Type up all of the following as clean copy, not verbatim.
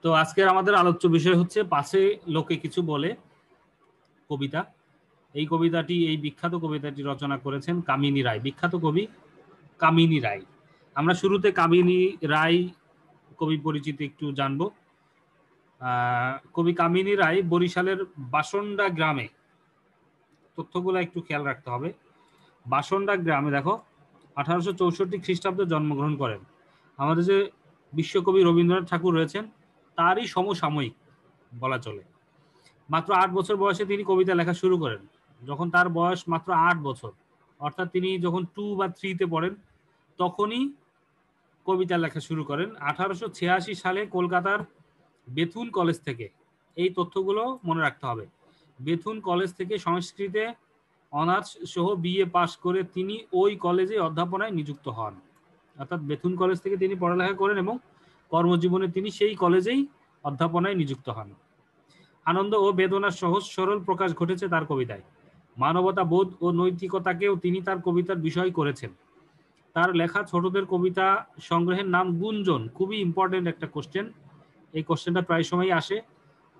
তো আজকের আমাদের আলোচ্য বিষয় হচ্ছে পাছে লোকে কিছু বলে কবিতা। এই কবিতাটি, এই বিখ্যাত কবিতাটি রচনা করেছেন কামিনী রায়, বিখ্যাত কবি কামিনী রায়। আমরা শুরুতে কামিনী রায় কবি পরিচিতি একটু জানবো। কবি কামিনী রায় বরিশালের বাসন্ডা গ্রামে, তথ্যগুলো একটু খেয়াল রাখতে হবে। বাসন্ডা গ্রামে দেখো 1864 খ্রিস্টাব্দে জন্মগ্রহণ করেন। আমাদের যে বিশ্বকবি রবীন্দ্রনাথ ঠাকুর রয়েছেন তারই সমসাময়িক বলা চলে। মাত্র 8 বছর বয়সে তিনি কবিতা লেখা শুরু করেন। যখন তার বয়স মাত্র 8 বছর, অর্থাৎ তিনি যখন 2 বা 3-তে পড়েন, তখনই কবিতা লেখা শুরু করেন। 1886 সালে কলকাতার বেথুন কলেজ থেকে, এই তথ্যগুলো মনে রাখতে হবে, বেথুন কলেজ থেকে সংস্কৃতে অনার্স সহ বিএ পাশ করে তিনি ওই কলেজে অধ্যাপনায় নিযুক্ত হন। অর্থাৎ বেথুন কলেজ থেকে তিনি পড়ালেখা করেন এবং কর্মজীবনে তিনি সেই কলেজেই অধ্যাপনায় নিযুক্ত হন। আনন্দ ও বেদনার সহজ সরল প্রকাশ ঘটেছে তার কবিতায়। মানবতা বোধ ও নৈতিকতাকেও তিনি তার কবিতার বিষয় করেছেন। তার লেখা ছোটদের কবিতা সংগ্রহের নাম গুঞ্জন। খুবই ইম্পর্টেন্ট একটা কোশ্চেন, এই কোশ্চেনটা প্রায় সময় আসে,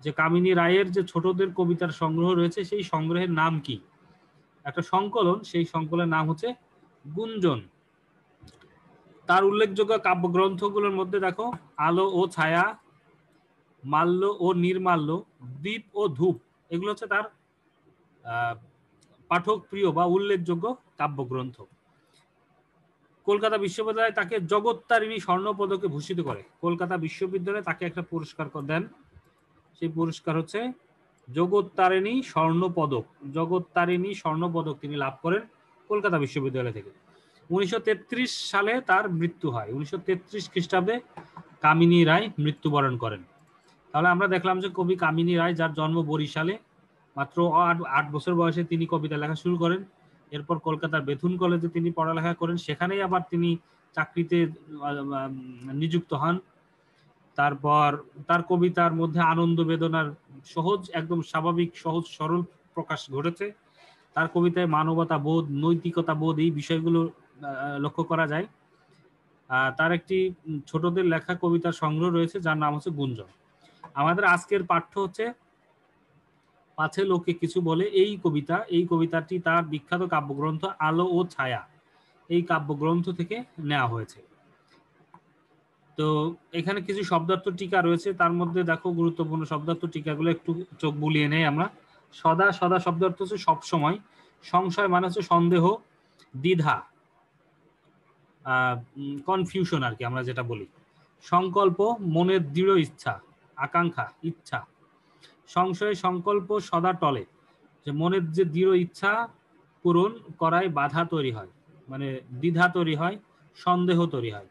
যে কামিনী রায়ের যে ছোটদের কবিতার সংগ্রহ রয়েছে সেই সংগ্রহের নাম কি? একটা সংকলন, সেই সংকলনের নাম হচ্ছে গুঞ্জন। তার উল্লেখযোগ্য কাব্যগ্রন্থগুলোর মধ্যে দেখো আলো ও ছায়া, মাল্য ও নির্মাল্য, দ্বীপ ও ধূপ, এগুলো হচ্ছে তার পাঠক প্রিয় বা উল্লেখযোগ্য কাব্যগ্রন্থ। কলকাতা বিশ্ববিদ্যালয় তাকে জগত্তারিণী স্বর্ণপদকে ভূষিত করে। কলকাতা বিশ্ববিদ্যালয়ে তাকে একটা পুরস্কার দেন, সেই পুরস্কার হচ্ছে জগত্তারিণী স্বর্ণপদক। জগত্তারিণী স্বর্ণপদক তিনি লাভ করেন কলকাতা বিশ্ববিদ্যালয় থেকে। 1933 সালে তার মৃত্যু হয়। 1933 খ্রিস্টাব্দে কামিনী রায় মৃত্যুবরণ করেন। তাহলে আমরা দেখলাম যে কবি কামিনী রায়, যার জন্ম বরিশালে, মাত্র 8 বছর বয়সে তিনি কবিতা লেখা শুরু করেন। এরপর কলকাতার বেথুন কলেজে তিনি পড়ালেখা করেন, সেখানেই আবার তিনি চাকরিতে নিযুক্ত হন। তারপর তার কবিতার মধ্যে আনন্দ বেদনার সহজ, একদম স্বাভাবিক, সহজ সরল প্রকাশ ঘটেছে। তার কবিতায় মানবতা বোধ, নৈতিকতা বোধ, এই বিষয়গুলো লক্ষ্য করা যায়। তার একটি ছোটদের লেখা কবিতার সংগ্রহ রয়েছে যার নাম হচ্ছে গুঞ্জন। আমাদের আজকের পাঠ্য হচ্ছে পাছে লোকে কিছু বলে এই কবিতা। এই কবিতাটি তার বিখ্যাত কাব্যগ্রন্থ আলো ও ছায়া, এই কাব্যগ্রন্থ থেকে নেওয়া হয়েছে। তো এখানে কিছু শব্দার্থ টিকা রয়েছে, তার মধ্যে দেখো গুরুত্বপূর্ণ শব্দার্থ টিকাগুলো একটু চোখ বুলিয়ে নেই আমরা। সদা, সদা শব্দার্থ হচ্ছে সবসময়। সংশয় মানে হচ্ছে সন্দেহ, দ্বিধা, কনফিউশন আর কি আমরা যেটা বলি। সংকল্প মনের দৃঢ় ইচ্ছা, আকাঙ্ক্ষা, ইচ্ছা। সংশয় সংকল্প সদা টলে, যে মনের যে দৃঢ় ইচ্ছা পূরণ করায় বাধা তৈরি হয়, মানে দ্বিধা তৈরি হয়, সন্দেহ তৈরি হয়।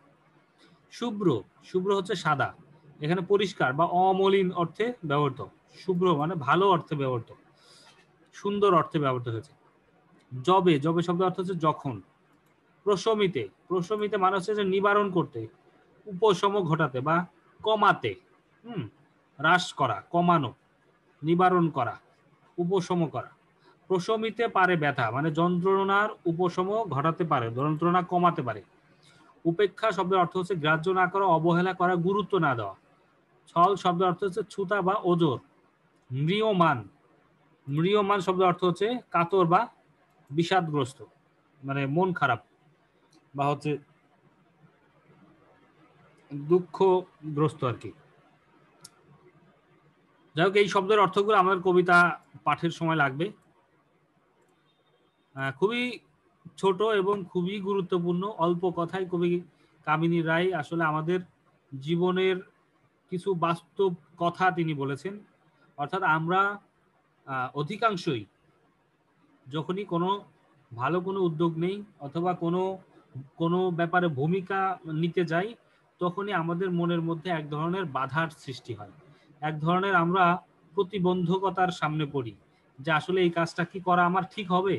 শুভ্র, শুভ্র হচ্ছে সাদা, এখানে পরিষ্কার বা অমলিন অর্থে ব্যবহৃত। শুভ্র মানে ভালো অর্থে ব্যবহৃত, সুন্দর অর্থে ব্যবহৃত হয়েছে। জবে, জবে শব্দ অর্থ হচ্ছে যখন। প্রশমিতে, প্রশমিতে মানে হচ্ছে যে নিবারণ করতে, উপশম ঘটাতে বা কমাতে, হ্রাস করা, কমানো, নিবারণ করা, উপশম করা। প্রশমিতে পারে ব্যথা, মানে যন্ত্রণার উপশম ঘটাতে পারে, যন্ত্রণা কমাতে পারে। উপেক্ষা শব্দের অর্থ হচ্ছে গ্রাহ্য না করা, অবহেলা করা, গুরুত্ব না দেওয়া। ছল শব্দের অর্থ হচ্ছে ছুতা বা ওজর। ম্রিয়মান, ম্রিয়মান শব্দের অর্থ হচ্ছে কাতর বা বিষাদগ্রস্ত, মানে মন খারাপ বা হচ্ছে দুঃখগ্রস্ত আর কি। যাই হোক, এই শব্দের অর্থগুলো আমাদের কবিতা পাঠের সময় লাগবে। খুবই ছোট এবং খুবই গুরুত্বপূর্ণ, অল্প কথায় কবি কামিনী রায় আসলে আমাদের জীবনের কিছু বাস্তব কথা তিনি বলেছেন। অর্থাৎ আমরা অধিকাংশই যখনই কোনো ভালো কোনো উদ্যোগ নেই অথবা কোনো ব্যাপারে ভূমিকা নিতে যাই, তখনই আমাদের মনের মধ্যে এক ধরনের বাধার সৃষ্টি হয়, এক ধরনের আমরা প্রতিবন্ধকতার সামনে পড়ি, যে আসলে এই কাজটা কি করা আমার ঠিক হবে,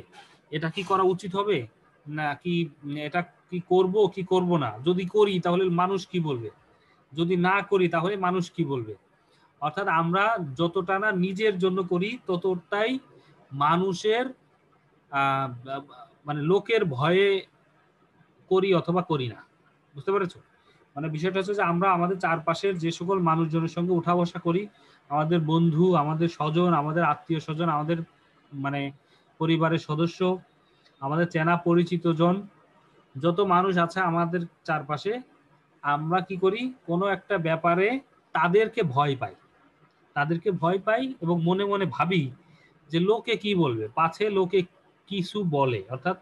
এটা কি করা উচিত হবে, না কি এটা কি করব কি করব না, যদি করি তাহলে মানুষ কি বলবে, যদি না করি তাহলে মানুষ কি বলবে। অর্থাৎ আমরা যতটা না নিজের জন্য করি ততটাই মানুষের মানে লোকের ভয়ে করি অথবা করি না। বুঝতে পেরেছো? মানে বিষয়টা হচ্ছে যে আমরা আমাদের চারপাশের যে সকল মানুষজনের সঙ্গে উঠা বসা করি, আমাদের বন্ধু, আমাদের স্বজন, আমাদের আত্মীয় স্বজন, আমাদের মানে পরিবারের সদস্য, আমাদের চেনা পরিচিত জন, যত মানুষ আছে আমাদের চারপাশে, আমরা কি করি, কোনো একটা ব্যাপারে তাদেরকে ভয় পাই, তাদেরকে ভয় পাই এবং মনে মনে ভাবি যে লোকে কি বলবে, পাছে লোকে কিছু বলে, অর্থাৎ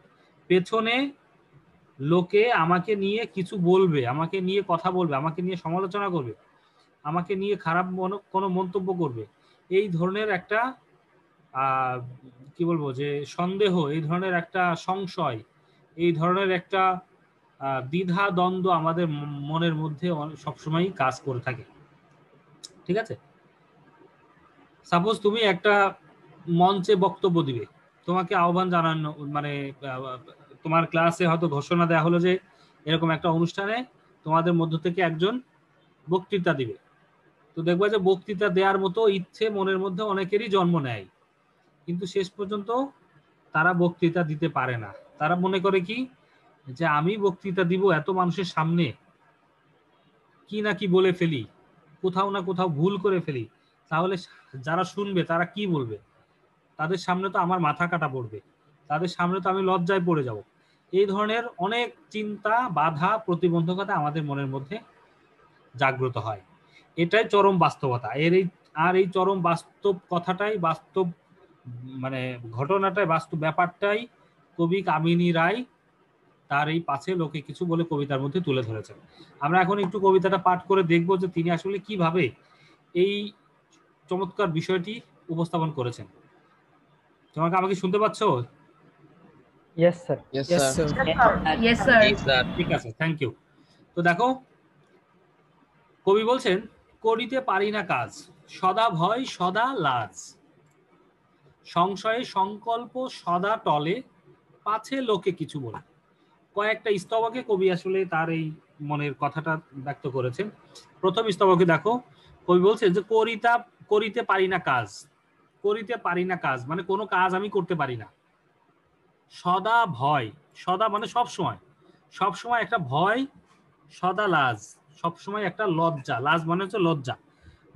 পেছনে লোকে আমাকে নিয়ে কিছু বলবে, আমাকে নিয়ে কথা বলবে, আমাকে নিয়ে সমালোচনা করবে, আমাকে নিয়ে খারাপ কোনো মন্তব্য করবে, এই ধরনের একটা কি বলবো যে সন্দেহ, এই ধরনের একটা সংশয়, এই ধরনের একটা দ্বিধা দ্বন্দ্ব আমাদের মনের মধ্যে সবসময়ই কাজ করে থাকে। ঠিক আছে, সাপোজ তুমি একটা মঞ্চে বক্তব্য দিবে, তোমাকে আহ্বান জানানো, মানে তোমার ক্লাসে হয়তো ঘোষণা দেওয়া হলো যে এরকম একটা অনুষ্ঠানে তোমাদের মধ্য থেকে একজন বক্তৃতা দিবে। তো দেখবা যে বক্তৃতা দেওয়ার মতো ইচ্ছে মনের মধ্যে অনেকেরই জন্ম নেয়, কিন্তু শেষ পর্যন্ত তারা বক্তৃতা দিতে পারে না। তারা মনে করে কি যে আমি বক্তৃতা দিব এত মানুষের সামনে, কি না কি বলে ফেলি, কোথাও না কোথাও ভুল করে ফেলি, তাহলে যারা শুনবে তারা কি বলবে, তাদের সামনে তো আমার মাথা কাটা পড়বে, তাদের সামনে তো আমি লজ্জায় পড়ে যাব। এই ধরনের অনেক চিন্তা, বাধা, প্রতিবন্ধকতা আমাদের মনের মধ্যে জাগ্রত হয়। এটাই চরম বাস্তবতা। এই চরম বাস্তব কথাটাই, বাস্তব মানে ঘটনাটাই, বাস্তব ব্যাপারটাই কবি কামিনী রায় তার এই পাছে লোকে কিছু বলে কবিতার মধ্যে তুলে ধরেছেন। আমরা এখন একটু কবিতাটা পাঠ করে দেখব যে তিনি আসলে কিভাবে এই চমৎকার বিষয়টি উপস্থাপন করেছেন। তোমাকে আমাকে শুনতে পাচ্ছ? Yes, sir. Yes, sir. Yes, sir. ঠিক আছে, থ্যাংক ইউ। তো দেখো, কবি বলছেন, করিতে পারি না কাজ, সদা ভয় সদা লাজ, সংশয়ে সংকল্প সদা টলে, পাছে লোকে কিছু বলে। কয়েকটা স্তবকে কবি আসলে তার এই মনের কথাটা ব্যক্ত করেছেন। প্রথম স্তবকে দেখো, কবি বলছে যে করিতে পারি না কাজ, করিতে পারি না কাজ মানে কোনো কাজ আমি করতে পারি না। সদা ভয়, সদা মানে সব সময়, সব সময় একটা ভয়, সদা লাজ, সব সময় একটা লজ্জা, লাজ মানে হচ্ছে লজ্জা,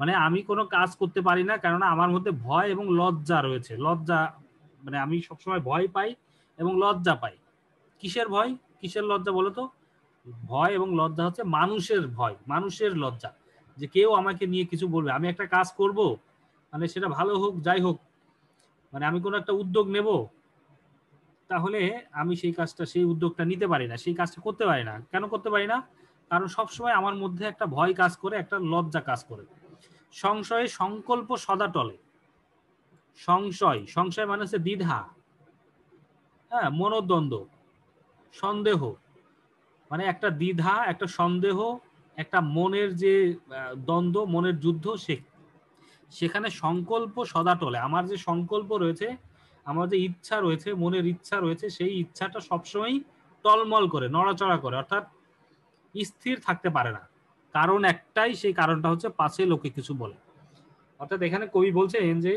মানে আমি কোনো কাজ করতে পারি না কেননা আমার মধ্যে ভয় এবং লজ্জা রয়েছে। লজ্জা মানে আমি সবসময় ভয় পাই এবং লজ্জা পাই। কিসের ভয়, কিসের লজ্জা বলো তো? ভয় এবং লজ্জা হচ্ছে মানুষের ভয়, মানুষের লজ্জা, যে কেউ আমাকে নিয়ে কিছু বলবে। আমি একটা কাজ করব, মানে সেটা ভালো হোক যাই হোক, মানে আমি কোনো একটা উদ্যোগ নেব, তাহলে আমি সেই কাজটা, সেই উদ্যোগটা নিতে পারি না, সেই কাজটা করতে পারি না। কেন করতে পারি না? কারণ সবসময় আমার মধ্যে একটা ভয় কাজ করে, একটা লজ্জা কাজ করে। সংশয়ে সংকল্প সদা টলে, সংশয়, সংশয় মানে হচ্ছে দ্বিধা, হ্যাঁ, মনোদ্বন্দ্ব, সন্দেহ, মানে একটা দ্বিধা, একটা সন্দেহ, একটা মনের যে দ্বন্দ্ব, মনের যুদ্ধ, সেখানে সংকল্প সদা টলে। আমার যে সংকল্প রয়েছে, আমার যে ইচ্ছা রয়েছে, মনের ইচ্ছা রয়েছে, সেই ইচ্ছাটা সবসময় টলমল করে, নড়াচড়া করে, অর্থাৎ স্থির থাকতে পারে না। কারণ একটাই, সেই কারণটা হচ্ছে পাছে লোকে কিছু বলে। অর্থাৎ এখানে কবি বলছেন যে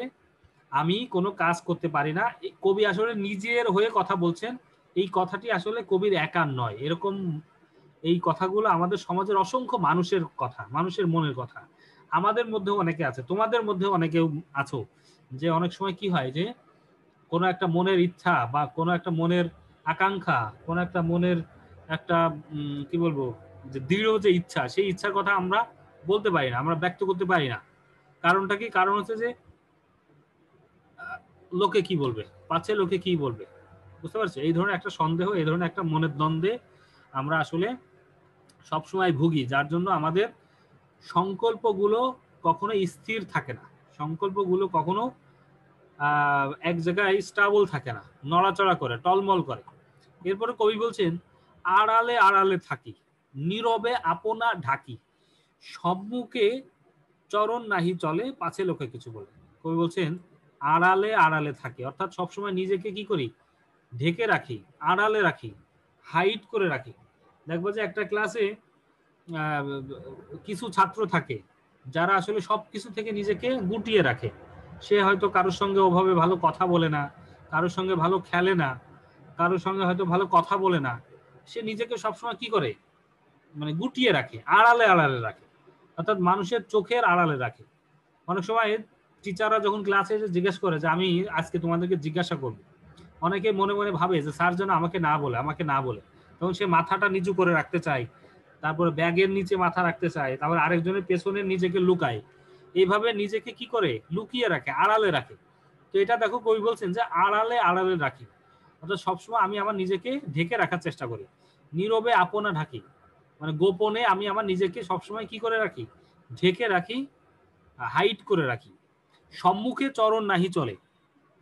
আমি কোনো কাজ করতে পারি না। কবি আসলে নিজের হয়ে কথা বলছেন। এই কথাটি আসলে কবির একার নয়, এরকম এই কথাগুলো আমাদের সমাজের অসংখ্য মানুষের কথা, মানুষের মনের কথা। আমাদের মধ্যেও অনেকে আছে, তোমাদের মধ্যেও অনেকেও আছো, যে অনেক সময় কি হয় যে কোনো একটা মনের ইচ্ছা বা কোনো একটা মনের আকাঙ্ক্ষা, কোনো একটা মনের একটা কি বলবো যে দৃঢ় যে ইচ্ছা, সেই ইচ্ছার কথা আমরা বলতে পারি না, আমরা ব্যক্ত করতে পারি না। কারণটা কি? কারণ হচ্ছে যে লোকে কি বলবে, পাছে লোকে কি বলবে, বুঝতে পারছো? এই ধরনের একটা সন্দেহ, এই ধরনের একটা মনের দ্বন্দ্বে আমরা আসলে সবসময় ভুগি, যার জন্য আমাদের সংকল্পগুলো কখনো স্থির থাকে না, সংকল্পগুলো কখনো এক জায়গায় স্টেবল থাকে না, নড়াচড়া করে, টলমল করে। এরপরে কবি বলছেন, আড়ালে আড়ালে থাকি, নীরবে আপনা ঢাকি, সম্মুখে চরণ নাহি চলে, পাছে লোকে কিছু বলে। কবি বলছেন আড়ালে আড়ালে থাকি, অর্থাৎ সবসময় নিজেকে কি করি, ঢেকে রাখি, আড়ালে রাখি, হাইড করে রাখি। দেখবো যে একটা ক্লাসে কিছু ছাত্র থাকে যারা আসলে সবকিছু থেকে নিজেকে গুটিয়ে রাখে। সে হয়তো কারোর সঙ্গে ওভাবে ভালো কথা বলে না, কারোর সঙ্গে ভালো খেলে না, কারোর সঙ্গে হয়তো ভালো কথা বলে না, সে নিজেকে সবসময় কি করে, মানে গুটিয়ে রাখে, আড়ালে আড়ালে রাখে, অর্থাৎ মানুষের চোখের আড়ালে রাখে। অনেক সময় টিচাররা যখন ক্লাসে এসে জিজ্ঞেস করে যে আমি আজকে তোমাদেরকে জিজ্ঞাসা করবো, অনেকে মনে মনে ভাবে যে স্যার যেন আমাকে না বলে, আমাকে না বলে, তখন সে মাথাটা নিচু করে রাখতে চায়, তারপরে ব্যাগের নিচে মাথা রাখতে চায়, তারপরে আরেকজনের পেছনে নিজেকে লুকায়, এইভাবে নিজেকে কি করে লুকিয়ে রাখে, আড়ালে রাখে। তো এটা দেখো কবি বলছেন যে আড়ালে আড়ালে রাখি, অর্থাৎ সবসময় আমি আমার নিজেকে ঢেকে রাখার চেষ্টা করি, নীরবে আপনা ঢাকি, মানে গোপনে আমি আমার নিজেকে সবসময় কি করে রাখি, ঢেকে রাখি, হাইট করে রাখি। সম্মুখে চরণ নাহি চলে,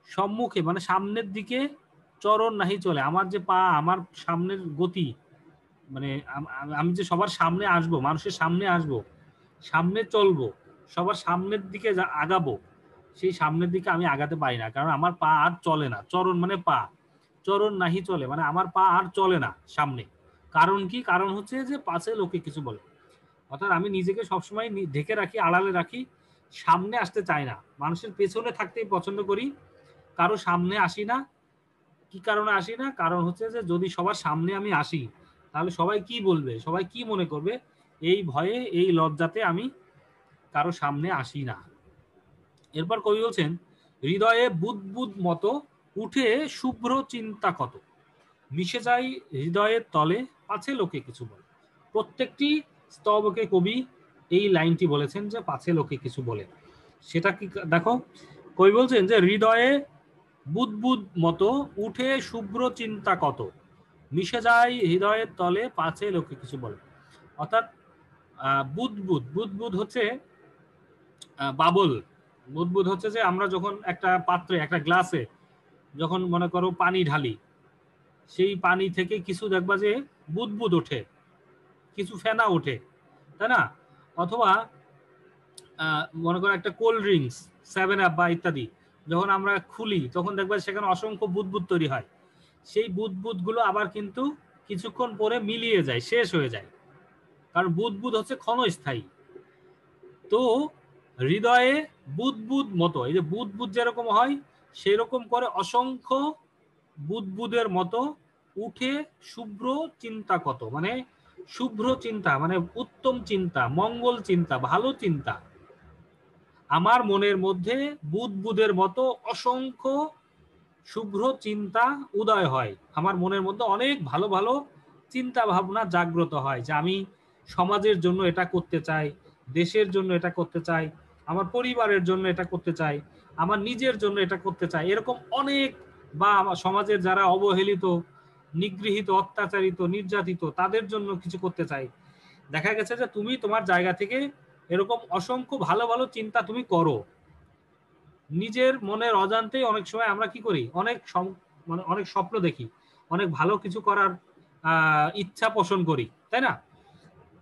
সম্মুখে মানে সামনের দিকে চরণ নাহি চলে, আমার যে পা, আমার সামনের গতি, মানে আমি যে সবার সামনে আসব, মানুষের সামনে আসব, সামনে চলবো, সবার সামনের দিকে আগাবো, সেই সামনের দিকে আমি আগাতে পারি না, কারণ আমার পা আর চলে না। চরণ মানে পা, চরণ নাহি চলে মানে আমার পা আর চলে না সামনে। কারণ কি? কারণ হচ্ছে যে পাছে লোকে কিছু বলে, অর্থাৎ আমি নিজেকে সবসময় ঢেকে রাখি, আড়ালে রাখি, সামনে আসতে চাই না, মানুষের পেছনে থাকতেই পছন্দ করি, কারো সামনে আসি না। কি কারণে আসি না? কারণ হচ্ছে যে যদি সবার সামনে আমি আসি তাহলে সবাই কি বলবে, সবাই কি মনে করবে, এই ভয়ে, এই লজ্জাতে আমি কারো সামনে আসি না। এরপর কবি বলছেন হৃদয়ে বুদবুদ মতো উঠে শুভ্র চিন্তা কত, মিশে যায় হৃদয়ের তলে পাছে লোকে কিছু বলে। প্রত্যেকটি স্তবকে কবি এই লাইনটি বলেছেন যে পাছে লোকে কিছু বলে। সেটা কি দেখো, কবি বলছেন যে হৃদয়ে বুদবুদ মতো উঠে শুভ্র চিন্তা কত, মিশে যায় হৃদয়ের তলে পাছে লোকে কিছু বলে। অর্থাৎ বুদবুদ, বুদবুদ হচ্ছে বাবল। বুদবুদ হচ্ছে যে আমরা যখন একটা পাত্রে, একটা গ্লাসে যখন মনে করো পানি ঢালি, সেই পানি থেকে কিছু দেখবা যে বুদবুদ ওঠে, কিছু ফেনা ওঠে, তাই না? অথবা মনে করো একটা কোল্ড ড্রিঙ্কস, 7 আপ বা ইত্যাদি যখন আমরা খুলি তখন দেখবা সেখানে অসংখ্য বুদবুদ তৈরি হয়। সেই বুদবুদ গুলো আবার কিন্তু কিছুক্ষণ পরে মিলিয়ে যায়, শেষ হয়ে যায়, কারণ বুদবুদ হচ্ছে ক্ষণস্থায়ী। তো হৃদয়ে বুদবুদ মতো, এই যে বুদবুদ যেরকম হয় সেরকম করে অসংখ্য বুদবুদের মতো উঠে শুভ্র চিন্তা কত, মানে শুভ্র চিন্তা মানে উত্তম চিন্তা, মঙ্গল চিন্তা, ভালো চিন্তা। আমার মনের মধ্যে বুদবুদের মতো অসংখ্য শুভ্র চিন্তা উদয় হয়, আমার মনের মধ্যে অনেক ভালো ভালো চিন্তা ভাবনা জাগ্রত হয়, যে আমি সমাজের জন্য এটা করতে চাই, দেশের জন্য এটা করতে চাই, আমার পরিবারের জন্য এটা করতে চাই, আমার নিজের জন্য এটা করতে চাই, এরকম অনেক, বা আমার সমাজের যারা অবহেলিত, নিগৃহীত, অত্যাচারিত, নির্যাতিত তাদের জন্য কিছু করতে চাই। দেখা গেছে যে তুমি তোমার জায়গা থেকে এরকম অসংখ্য ভালো ভালো চিন্তা তুমি করো, নিজের মনের অজান্তেই অনেক সময় আমরা কি করি, অনেক মানে অনেক স্বপ্ন দেখি, অনেক ভালো কিছু করার ইচ্ছা পোষণ করি, তাই না?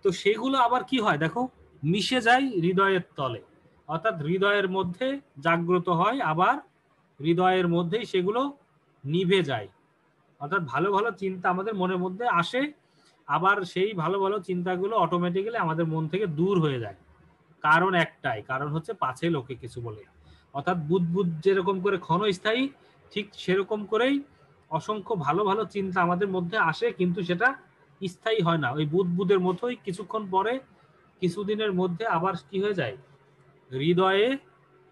তো সেগুলো আবার কি হয় দেখো, মিশে যায় হৃদয়ের তলে, অর্থাৎ হৃদয়ের মধ্যে জাগ্রত হয়, আবার হৃদয়ের মধ্যেই সেগুলো নিভে যায়। অর্থাৎ ভালো ভালো চিন্তা আমাদের মনের মধ্যে আসে, আবার সেই ভালো ভালো চিন্তাগুলো অটোমেটিক্যালি আমাদের মন থেকে দূর হয়ে যায়। কারণ একটাই, কারণ হচ্ছে পাছে লোকে কিছু বলে। অর্থাৎ বুদবুদ যেরকম করে ক্ষণস্থায়ী, ঠিক সেরকম করেই অসংখ্য ভালো ভালো চিন্তা আমাদের মধ্যে আসে, কিন্তু সেটা স্থায়ী হয় না। ওই বুদবুদের মতোই কিছুক্ষণ পরে, কিছুদিনের মধ্যে আবার কি হয়ে যায়, হৃদয়ে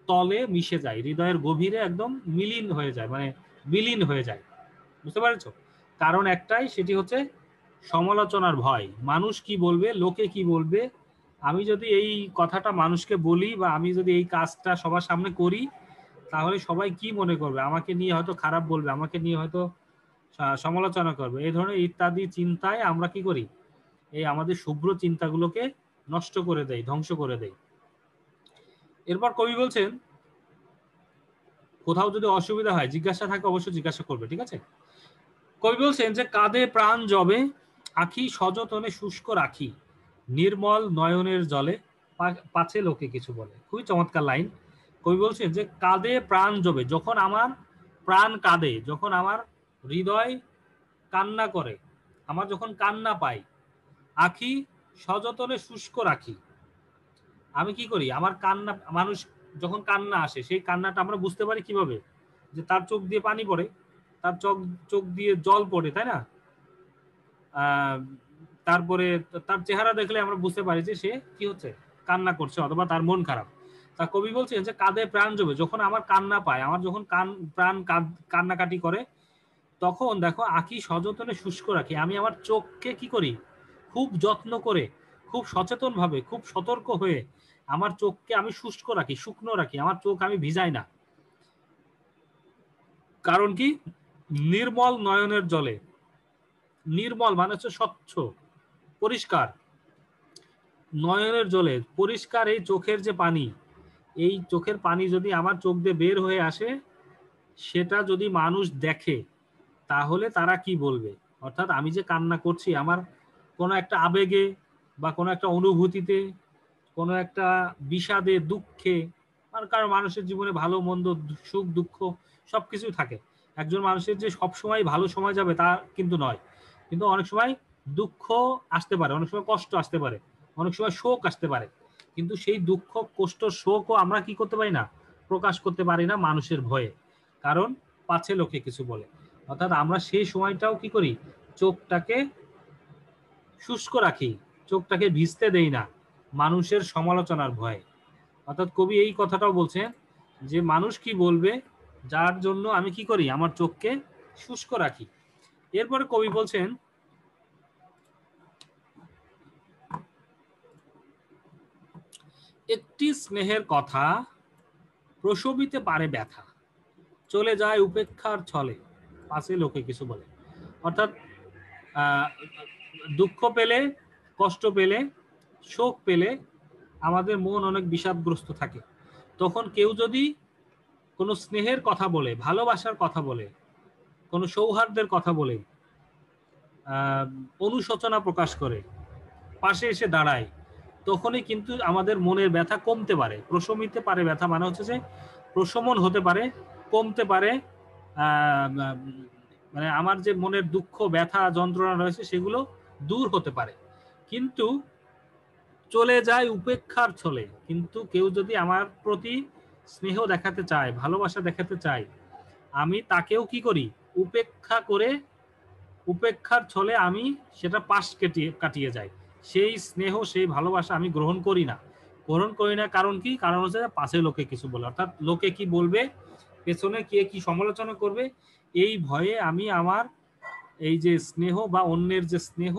তলে মিশে যায়, হৃদয়ের গভীরে একদম মিলিন হয়ে যায়, মানে বিলীন হয়ে যায়। বুঝতে পারছো? কারণ একটাই, সেটি হচ্ছে সমালোচনার ভয়। মানুষ কি বলবে, লোকে কি বলবে, আমি যদি এই কথাটা মানুষকে বলি বা আমি যদি এই কাজটা সবার সামনে করি, তাহলে সবাই কি মনে করবে, আমাকে নিয়ে হয়তো খারাপ বলবে, আমাকে নিয়ে হয়তো সমালোচনা করবে, এই ধরনের ইত্যাদি চিন্তায় আমরা কি করি, এই আমাদের শুভ্র চিন্তাগুলোকে নষ্ট করে দেয়, ধ্বংস করে দেয়। এরপর কবি বলছেন, কোথাও যদি অসুবিধা হয়, জিজ্ঞাসা থাকে অবশ্যই জিজ্ঞাসা করবে, ঠিক আছে? কবি বলছেন যে কাঁধে প্রাণ জবে, আখি সযতনে শুষ্ক রাখি, নির্মল নয়নের জলে পাছে লোকে কিছু বলে। খুবই চমৎকার লাইন। কবি বলছেন যে কাঁধে প্রাণ জবে, যখন আমার প্রাণ কাঁদে, যখন আমার হৃদয় কান্না করে, আমার যখন কান্না পাই, আখি সযতনে শুষ্ক রাখি, আমি কি করি, আমার কান্না, মানুষ যখন কান্না আসে সেই কান্নাটা আমরা বুঝতে পারি কিভাবে, যে তার চোখ দিয়ে পানি পড়ে, তার চোখ চোখ দিয়ে জল পড়ে, তাই না? তারপরে তার চেহারা দেখলে আমরা বুঝতে পারি যে সে কি হচ্ছে, কান্না করছে অথবা তার মন খারাপ। তা কবি বলছেন যে কাঁধে প্রাণ জমে, যখন আমার কান্না পায়, আমার যখন প্রাণ কান্নাকাটি করে, তখন দেখো আঁখি সযতনে শুষ্ক রাখি। আমি আমার চোখকে কি করি, খুব যত্ন করে, খুব সচেতন ভাবে, খুব সতর্ক হয়ে আমার চোখকে আমি শুষ্ক রাখি, শুকনো রাখি, আমার চোখ আমি ভিজাই না। কারণ কি, নির্মল নয়নের জলে, নির্মল মানে হচ্ছে স্বচ্ছ, পরিষ্কার, নয়নের জলে পরিষ্কার এই চোখের যে পানি, এই চোখের পানি যদি আমার চোখ দিয়ে বের হয়ে আসে, সেটা যদি মানুষ দেখে তাহলে তারা কি বলবে? অর্থাৎ আমি যে কান্না করছি আমার কোনো একটা আবেগে বা কোনো একটা অনুভূতিতে, কোনো একটা বিষাদে, দুঃখে, কারণ মানুষের জীবনে ভালো মন্দ, সুখ দুঃখ সবকিছু থাকে। একজন মানুষের যে সবসময় ভালো সময় যাবে তা কিন্তু নয়, কিন্তু অনেক সময় দুঃখ আসতে পারে, অনেক সময় কষ্ট আসতে পারে, অনেক সময় শোক আসতে পারে। কিন্তু সেই দুঃখ, কষ্ট, শোকও আমরা কি করতে পারি না, প্রকাশ করতে পারি না মানুষের ভয়ে, কারণ পাছে লোকে কিছু বলে। অর্থাৎ আমরা সেই সময়টাও কি করি, চোখটাকে শুষ্ক রাখি, চোখটাকে ভিজতে দেই না মানুষের সমালোচনার ভয়ে। অর্থাৎ কবি এই কথাটাও বলছেন যে মানুষ কি বলবে, যার জন্য আমি কি করি, আমার চোখকে শুষ্ক রাখি। এরপরে কবি বলছেন, একটি স্নেহের কথা প্রসবিতে পারে ব্যথা, চলে যায় উপেক্ষার ছলে, পাশে লোকে কিছু বলে। অর্থাৎ দুঃখ পেলে, কষ্ট পেলে, শোক পেলে আমাদের মন অনেক বিষাদগ্রস্ত থাকে। তখন কেউ যদি কোনো স্নেহের কথা বলে, ভালোবাসার কথা বলে, কোনো সৌহার্দ্যের কথা বলে, অনুশোচনা প্রকাশ করে, পাশে এসে দাঁড়ায়, তখনই কিন্তু আমাদের মনের ব্যথা কমতে পারে। প্রশমিতে পারে ব্যথা মানে হচ্ছে যে প্রশমন হতে পারে, কমতে পারে, মানে আমার যে মনের দুঃখ, ব্যথা, যন্ত্রণা রয়েছে সেগুলো দূর হতে পারে। কিন্তু চলে যায় উপেক্ষার ছলে, কিন্তু কেউ যদি আমার প্রতি স্নেহ দেখাতে চায়, ভালোবাসা দেখাতে চায়, আমি তাকেও কি করি, উপেক্ষা করে, উপেক্ষার ছলে আমি সেটা পাশ কাটিয়ে যাই। সেই স্নেহ, সেই ভালোবাসা আমি গ্রহণ করি না। কারণ কি, কারণ হচ্ছে পাশে লোকে কিছু বলে, অর্থাৎ লোকে কি বলবে, পেছনে কে কি সমালোচনা করবে, এই ভয়ে আমি আমার এই যে স্নেহ বা অন্যের যে স্নেহ,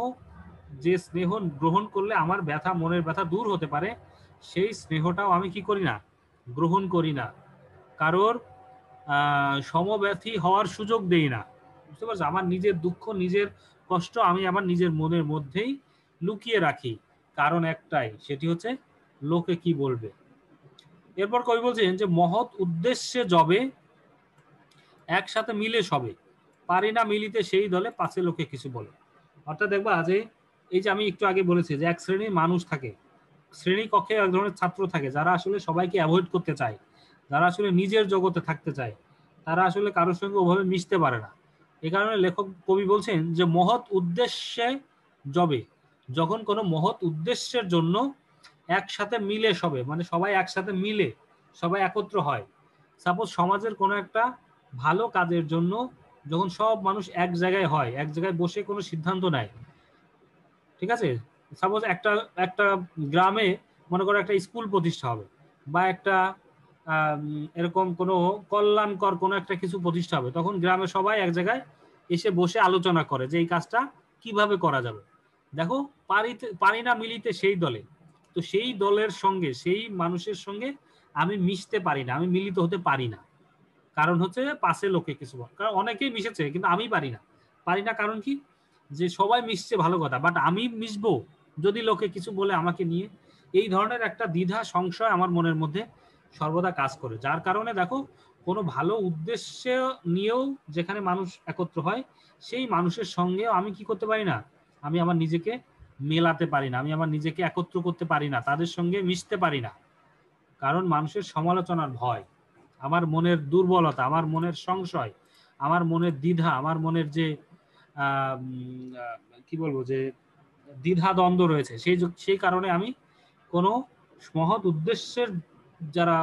যে স্নেহ গ্রহণ করলে আমার ব্যথা, মনের ব্যথা দূর হতে পারে, সেই স্নেহটাও আমি কি করি না, গ্রহণ করি না, কারোর সমব্যথী হওয়ার সুযোগ দেই না। বুঝতে পারছো, আমার নিজের দুঃখ, নিজের কষ্ট আমি আমার নিজের মনের মধ্যেই লুকিয়ে রাখি, কারণ একটাই, সেটি হচ্ছে লোকে কি বলবে। এরপর কবি বলছেন যে মহৎ উদ্দেশ্যে যবে একসাথে মিলে সবে, পারি না মিলিতে সেই দলে, পাছে লোকে কিছু বলে। অর্থাৎ দেখবা যে এই যে আমি একটু আগে বলেছি যে এক শ্রেণীর মানুষ থাকে, শ্রেণী কক্ষে এক ধরনের ছাত্র থাকে যারা আসলে সবাইকে অ্যাভয়েড করতে চায়, যারা আসলে নিজের জগতে থাকতে চায়, তারা আসলে কারোর সঙ্গে ওভাবে মিশতে পারে না। এ কারণে লেখক, কবি বলছেন যে মহৎ উদ্দেশ্যে যবে, যখন কোনো মহৎ উদ্দেশ্যের জন্য একসাথে মিলে সবে, মানে সবাই একসাথে মিলে, সবাই একত্র হয়। সাপোজ সমাজের কোনো একটা ভালো কাজের জন্য যখন সব মানুষ এক জায়গায় হয়, এক জায়গায় বসে কোনো সিদ্ধান্ত নেয়, ঠিক আছে, সাপোজ একটা একটা গ্রামে মনে করো একটা স্কুল প্রতিষ্ঠা হবে, বা একটা এরকম কোনো কল্যাণকর কোনো একটা কিছু প্রতিষ্ঠা হবে, তখন গ্রামে সবাই এক জায়গায় এসে বসে আলোচনা করে যে এই কাজটা কিভাবে করা যাবে। দেখো, পারি না মিলিতে সেই দলে, তো সেই দলের সঙ্গে, সেই মানুষের সঙ্গে আমি মিশতে পারি না, আমি মিলিত হতে পারি না। কারণ হচ্ছে পাশে লোকে কিছু বলে, কারণ অনেকেই মিশেছে কিন্তু আমি পারি না। পারি না কারণ কি, যে সবাই মিশছে ভালো কথা, বাট আমি মিশবো যদি লোকে কিছু বলে আমাকে নিয়ে, এই ধরনের একটা দ্বিধা, সংশয় আমার মনের মধ্যে সর্বদা কাজ করে। যার কারণে দেখো, কোনো ভালো উদ্দেশ্য নিয়েও যেখানে মানুষ একত্র হয়, সেই মানুষের সঙ্গেও আমি কি করতে পারি না, আমি আমার নিজেকে মেলাতে পারি না, আমি আমার নিজেকে একত্র করতে পারি না, তাদের সঙ্গে মিশতে পারি না। কারণ মানুষের সমালোচনার ভয়, আমার মনের দুর্বলতা, আমার মনের সংশয়, আমার মনের দ্বিধা, আমার মনের যে কি বলবো, যে দ্বিধা দ্বন্দ্ব রয়েছে, সেই কারণে আমি কোনো মহৎ উদ্দেশ্যের যারা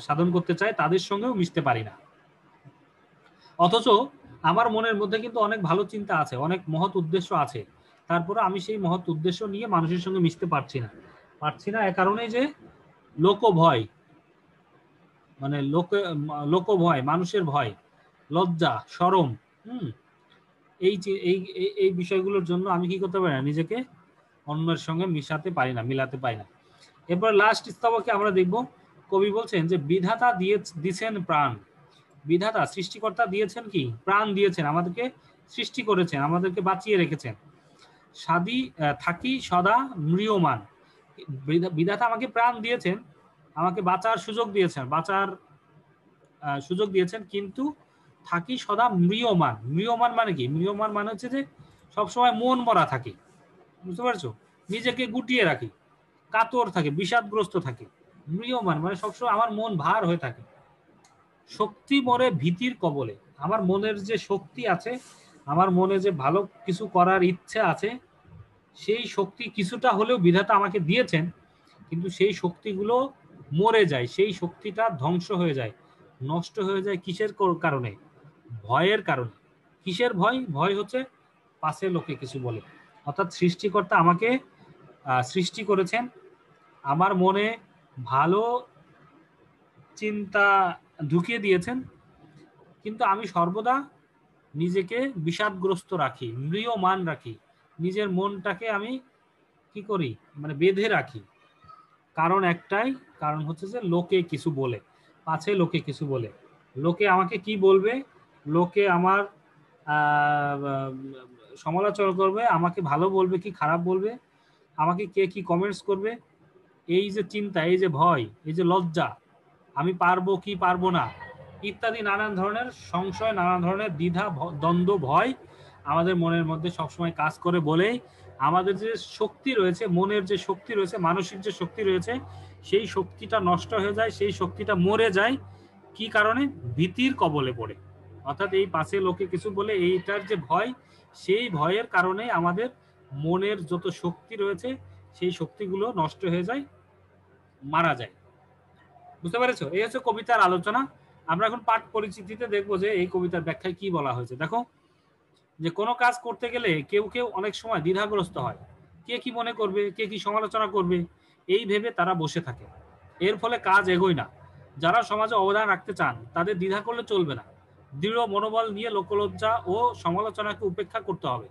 সাধন করতে চায় তাদের সঙ্গেও মিশতে পারি না। অথচ আমার মনের মধ্যে কিন্তু অনেক ভালো চিন্তা আছে, অনেক মহৎ উদ্দেশ্য আছে, তারপরে আমি সেই মহৎ উদ্দেশ্য নিয়ে মানুষের সঙ্গে মিশতে পারছি না এ কারণে যে লোকভয়, মানে লোকভয়, মানুষের ভয়, লজ্জা, শরম, এই এই বিষয়গুলোর জন্য আমি কি করতে পারি না, নিজেকে অন্যের সঙ্গে মিলাতে পারি না। এরপর লাস্ট স্তবকে আমরা দেখব, কবি বলছেন যে বিধাতা দিয়েছেন প্রাণ, বিধাতা সৃষ্টিকর্তা দিয়েছেন কি প্রাণ দিয়েছেন, আমাদেরকে সৃষ্টি করেছেন, আমাদেরকে বাঁচিয়ে রেখেছেন। থাকি সদা ম্রিয়মান, বিধাতা আমাকে প্রাণ দিয়েছেন, আমাকে বাঁচার সুযোগ দিয়েছেন, কিন্তু থাকি সদা ম্রিয়মান। ম্রিয়মান মানে কি? ম্রিয়মান মানে হচ্ছে যে সবসময় মন মরা থাকি, বুঝতে পারছো? নিজেকে গুটিয়ে রাখি, কাতর থাকে, বিষাদগ্রস্ত থাকে। ম্রিয়মান মানে সবসময় আমার মন ভার হয়ে থাকে। শক্তি মরে ভীতির কবলে, আমার মনের যে শক্তি আছে, আমার মনে যে ভালো কিছু করার ইচ্ছে আছে, সেই শক্তি কিছুটা হলেও বিধাতা আমাকে দিয়েছেন, কিন্তু সেই শক্তিগুলো মরে যায়, সেই শক্তিটা ধ্বংস হয়ে যায়, নষ্ট হয়ে যায়। কিসের কারণে? ভয়ের কারণে। কিসের ভয়? ভয় হচ্ছে পাশে লোকে কিছু বলে। অর্থাৎ সৃষ্টিকর্তা আমাকে সৃষ্টি করেছেন, আমার মনে ভালো চিন্তা ঢুকিয়ে দিয়েছেন, কিন্তু আমি সর্বদা নিজেকে বিষাদগ্রস্ত রাখি, ম্রিয়মান রাখি, নিজের মনটাকে আমি কি করি, মানে বেঁধে রাখি। কারণ একটাই, কারণ হচ্ছে যে লোকে কিছু বলে, পাছে লোকে কিছু বলে। লোকে আমাকে কি বলবে, লোকে আমার সমালোচনা করবে, আমাকে ভালো বলবে কি খারাপ বলবে, আমাকে কে কি কমেন্টস করবে, এই যে চিন্তা, এই যে ভয়, এই যে লজ্জা, আমি পারবো কি পারবো না ইত্যাদি নানান ধরনের সংশয়, নানান ধরনের দ্বিধা, দ্বন্দ্ব, ভয় আমাদের মনের মধ্যে সবসময় কাজ করে বলেই আমাদের যে শক্তি রয়েছে, মনের যে শক্তি রয়েছে, মানসিক যে শক্তি রয়েছে, সেই শক্তিটা নষ্ট হয়ে যায়, সেই শক্তিটা মরে যায়। কি কারণে? ভীতির কবলে পড়ে। অর্থাৎ এই পাশে লোকে কিছু বলে, এইটার যে ভয়, সেই ভয়ের কারণে আমাদের মনের যত শক্তি রয়েছে, সেই শক্তিগুলো নষ্ট হয়ে যায়, মারা যায়। বুঝতে পেরেছো? এই হচ্ছে কবিতার আলোচনা। আমরা এখন পাঠ পরিচিতিতে দেখবো যে এই কবিতার ব্যাখ্যায় কি বলা হয়েছে। দেখো, যে কোনো কাজ করতে গেলে কেউ অনেক সময় দ্বিধাগ্রস্ত হয়, কে কি মনে করবে, কে কি সমালোচনা করবে, এই ভেবে তারা বসে থাকে। এর ফলে কাজ এগোয় না। যারা সমাজে অবদান রাখতে চান তাদের দ্বিধা করলে চলবে না, দৃঢ় মনোবল নিয়ে লোকলজ্জা ও সমালোচনাকে উপেক্ষা করতে হবে।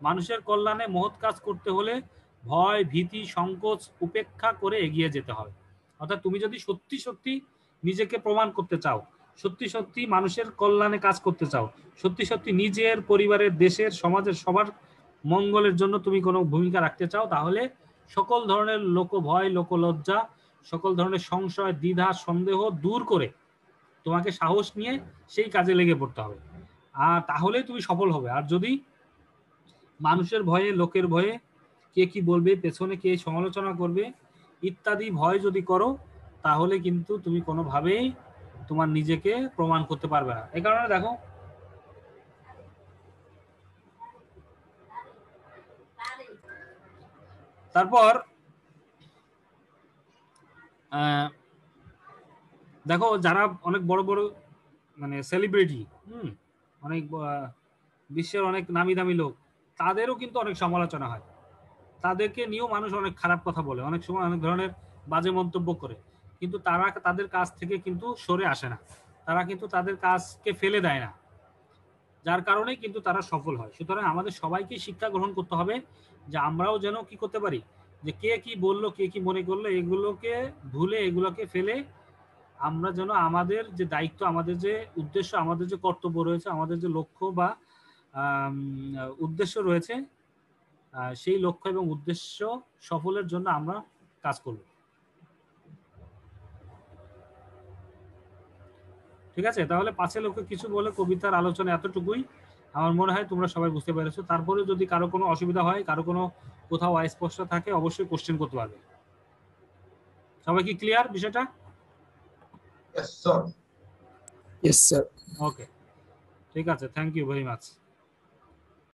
মানুষের কল্যাণে মহৎ কাজ করতে হলে ভয়, ভীতি, সংকোচ উপেক্ষা করে এগিয়ে যেতে হবে। অর্থাৎ তুমি যদি সত্যি সত্যি নিজেকে প্রমাণ করতে চাও, সত্যি সত্যি মানুষের কল্যাণে কাজ করতে চাও, সত্যি সত্যি নিজের, পরিবারের, দেশের, সমাজের সবার মঙ্গলের জন্য তুমি কোনো ভূমিকা রাখতে চাও, তাহলে সকল ধরনের লোকভয়, লোকলজ্জা, সকল ধরনের সংশয়, দ্বিধা, সন্দেহ দূর করে তোমাকে সাহস নিয়ে সেই কাজে লেগে পড়তে হবে। আর তাহলেই তুমি সফল হবে। আর যদি মানুষের ভয়ে, লোকের ভয়ে, কে কি বলবে, পেছনে কে সমালোচনা করবে ইত্যাদি ভয় যদি করো, তাহলে কিন্তু তুমি কোনোভাবেই তোমার নিজেকে প্রমাণ করতে পারবে না। এই কারণে দেখো, তারপর দেখো যারা অনেক বড় বড় মানে সেলিব্রিটি, অনেক বিশ্বের অনেক নামি দামি লোক, তাদেরও কিন্তু অনেক সমালোচনা হয়, তাদেরকে নিয়েও মানুষ অনেক খারাপ কথা বলে, অনেক সময় অনেক ধরনের বাজে মন্তব্য করে, কিন্তু তারা তাদের কাজ থেকে কিন্তু সরে আসে না, তারা কিন্তু তাদের কাজকে ফেলে দেয় না, যার কারণে কিন্তু তারা সফল হয়। সুতরাং আমাদের সবাইকে শিক্ষা গ্রহণ করতে হবে যে আমরাও যেন কি করতে পারি, যে কে কি বললো, কে কি মনে করলো, এগুলোকে ভুলে, এগুলোকে ফেলে আমরা যেন আমাদের যে দায়িত্ব, আমাদের যে উদ্দেশ্য, আমাদের যে কর্তব্য রয়েছে, আমাদের যে লক্ষ্য বা উদ্দেশ্য রয়েছে, সেই লক্ষ্য এবং উদ্দেশ্য সফলের জন্য আমরা কাজ করব। ঠিক আছে? তাহলে পাঁচে লোকে কিছু বলে কবিতার আলোচনা এতটুকুই। আমার মনে হয় তোমরা সবাই বুঝতে পেরেছো। তারপরে যদি কারো কোনো অসুবিধা হয়, কারো কোনো কোথাও অস্পষ্ট থাকে, অবশ্যই কোশ্চেন করতে পারবে। সবাই কি ক্লিয়ার বিষয়টা? Yes, sir. Yes, sir. ওকে, ঠিক আছে, থ্যাংক ইউ ভেরি মাচ।